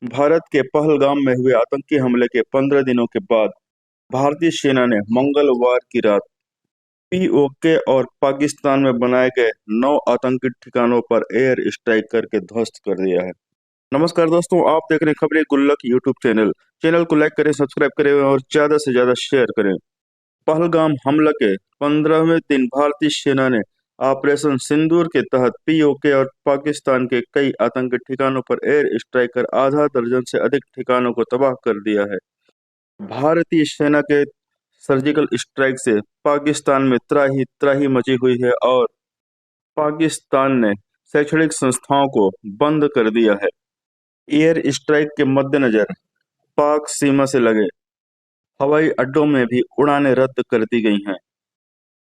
भारत के पहलगाम में हुए आतंकी हमले के 15 दिनों के बाद भारतीय सेना ने मंगलवार की रात पीओके और पाकिस्तान में बनाए गए 9 आतंकी ठिकानों पर एयर स्ट्राइक करके ध्वस्त कर दिया है। नमस्कार दोस्तों, आप देख रहे हैं खबरें गुल्लक यूट्यूब चैनल। चैनल को लाइक करें, सब्सक्राइब करें और ज्यादा से ज्यादा शेयर करें। पहलगाम हमला के 15वें दिन भारतीय सेना ने ऑपरेशन सिंदूर के तहत पीओके और पाकिस्तान के कई आतंकी ठिकानों पर एयर स्ट्राइक कर आधा दर्जन से अधिक ठिकानों को तबाह कर दिया है। भारतीय सेना के सर्जिकल स्ट्राइक से पाकिस्तान में त्राही त्राही मची हुई है और पाकिस्तान ने शैक्षणिक संस्थाओं को बंद कर दिया है। एयर स्ट्राइक के मद्देनजर पाक सीमा से लगे हवाई अड्डों में भी उड़ानें रद्द कर दी गई हैं।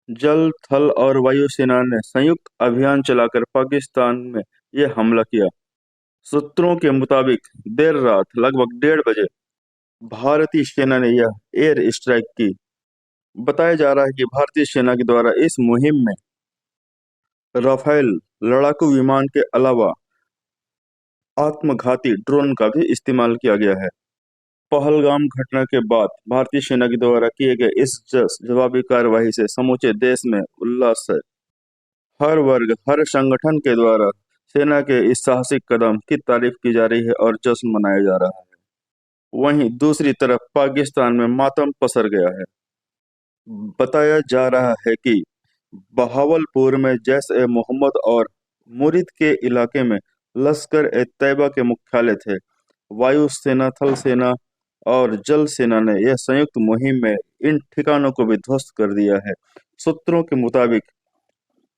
जल, थल और वायु सेना ने संयुक्त अभियान चलाकर पाकिस्तान में यह हमला किया। सूत्रों के मुताबिक देर रात लगभग 1:30 बजे भारतीय सेना ने यह एयर स्ट्राइक की। बताया जा रहा है कि भारतीय सेना के द्वारा इस मुहिम में राफेल लड़ाकू विमान के अलावा आत्मघाती ड्रोन का भी इस्तेमाल किया गया है। पहलगाम घटना के बाद भारतीय सेना के द्वारा किए गए इस जवाबी कार्रवाई से समूचे देश में उल्लास है। हर वर्ग, हर संगठन के द्वारा सेना के इस साहसिक कदम की तारीफ की जा रही है और जश्न मनाया जा रहा है। वहीं दूसरी तरफ पाकिस्तान में मातम पसर गया है। बताया जा रहा है कि बहावलपुर में जैश-ए-मोहम्मद और मुरीद के इलाके में लश्कर-ए-तैयबा के मुख्यालय थे। वायु सेना, थल सेना और जल सेना ने यह संयुक्त मुहिम में इन ठिकानों को भी ध्वस्त कर दिया है। सूत्रों के मुताबिक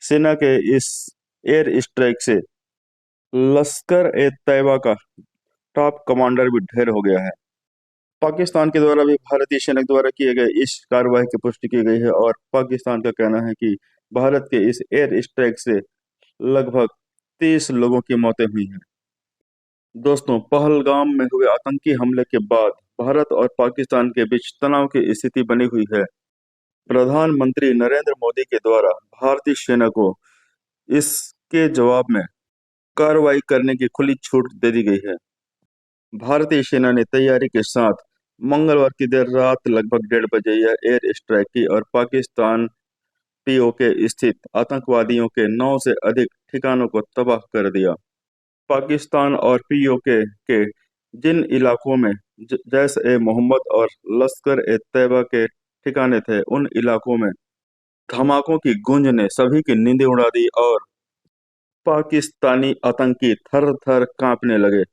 सेना के इस एयर स्ट्राइक से लश्कर-ए-तैयबा का टॉप कमांडर भी ढेर हो गया है। पाकिस्तान के द्वारा भी भारतीय सेना के द्वारा किए गए इस कार्रवाई की पुष्टि की गई है और पाकिस्तान का कहना है कि भारत के इस एयर स्ट्राइक से लगभग 30 लोगों की मौतें हुई हैं। दोस्तों, पहलगाम में हुए आतंकी हमले के बाद भारत और पाकिस्तान के बीच तनाव की स्थिति बनी हुई है। प्रधानमंत्री नरेंद्र मोदी के द्वारा भारतीय सेना को इसके जवाब में कार्रवाई करने की खुली छूट दे दी गई है। भारतीय सेना ने तैयारी के साथ मंगलवार की देर रात लगभग 1:30 बजे यह एयर स्ट्राइक की और पाकिस्तान पीओके स्थित आतंकवादियों के 9 से अधिक ठिकानों को तबाह कर दिया। पाकिस्तान और पीओके के जिन इलाकों में जैश-ए-मोहम्मद और लश्कर-ए-तैयबा के ठिकाने थे, उन इलाकों में धमाकों की गूंज ने सभी की नींदें उड़ा दी और पाकिस्तानी आतंकी थर-थर कांपने लगे।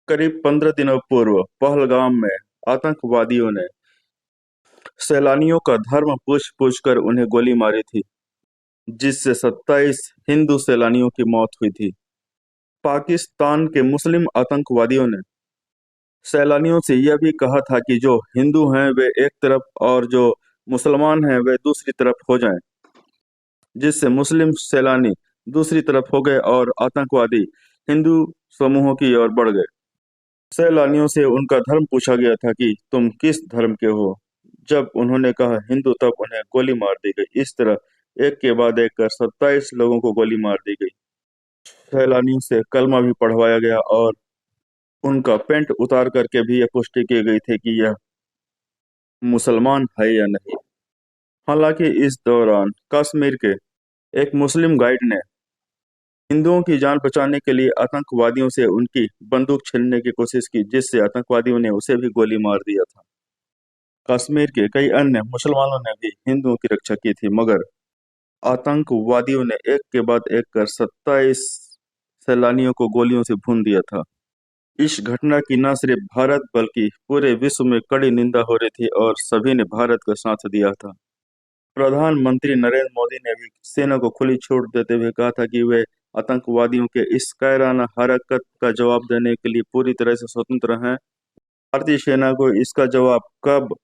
करीब 15 दिनों पूर्व पहलगाम में आतंकवादियों ने सैलानियों का धर्म पूछ कर उन्हें गोली मारी थी, जिससे 27 हिंदू सैलानियों की मौत हुई थी। पाकिस्तान के मुस्लिम आतंकवादियों ने सैलानियों से यह भी कहा था कि जो हिंदू हैं वे एक तरफ और जो मुसलमान हैं वे दूसरी तरफ हो जाएं, जिससे मुस्लिम सैलानी दूसरी तरफ हो गए और आतंकवादी हिंदू समूहों की ओर बढ़ गए। सैलानियों से उनका धर्म पूछा गया था कि तुम किस धर्म के हो। जब उन्होंने कहा हिंदू, तब उन्हें गोली मार दी गई। इस तरह एक के बाद एक कर 27 लोगों को गोली मार दी गई। सैलानियों से कलमा भी पढ़वाया गया और उनका पेंट उतार करके भी यह पुष्टि की गई थी कि यह मुसलमान है या नहीं। हालांकि इस दौरान कश्मीर के एक मुस्लिम गाइड ने हिंदुओं की जान बचाने के लिए आतंकवादियों से उनकी बंदूक छीनने की कोशिश की, जिससे आतंकवादियों ने उसे भी गोली मार दिया था। कश्मीर के कई अन्य मुसलमानों ने भी हिंदुओं की रक्षा की थी, मगर आतंकवादियों ने एक के बाद एक कर 27 सैलानियों को गोलियों से भून दिया था। इस घटना की न सिर्फ भारत बल्कि पूरे विश्व में कड़ी निंदा हो रही थी और सभी ने भारत का साथ दिया था। प्रधानमंत्री नरेंद्र मोदी ने भी सेना को खुली छूट देते हुए कहा था कि वे आतंकवादियों के इस कायराना हरकत का जवाब देने के लिए पूरी तरह से स्वतंत्र हैं। भारतीय सेना को इसका जवाब कब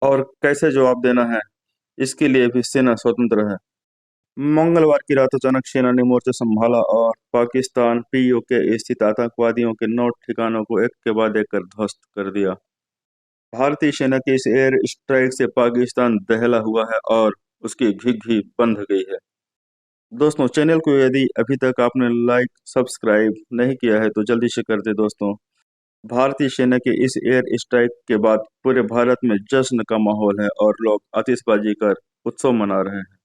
और कैसे जवाब देना है, इसके लिए भी सेना स्वतंत्र है। मंगलवार की रात अचानक सेना ने मोर्चा संभाला और पाकिस्तान पीओके स्थित आतंकवादियों के 9 ठिकानों को एक के बाद एक कर ध्वस्त कर दिया। भारतीय सेना की इस एयर स्ट्राइक से पाकिस्तान दहला हुआ है और उसकी घिघी बंध गई है। दोस्तों, चैनल को यदि अभी तक आपने लाइक सब्सक्राइब नहीं किया है तो जल्दी से कर दे दोस्तों। भारतीय सेना के इस एयर स्ट्राइक के बाद पूरे भारत में जश्न का माहौल है और लोग आतिशबाजी कर उत्सव मना रहे हैं।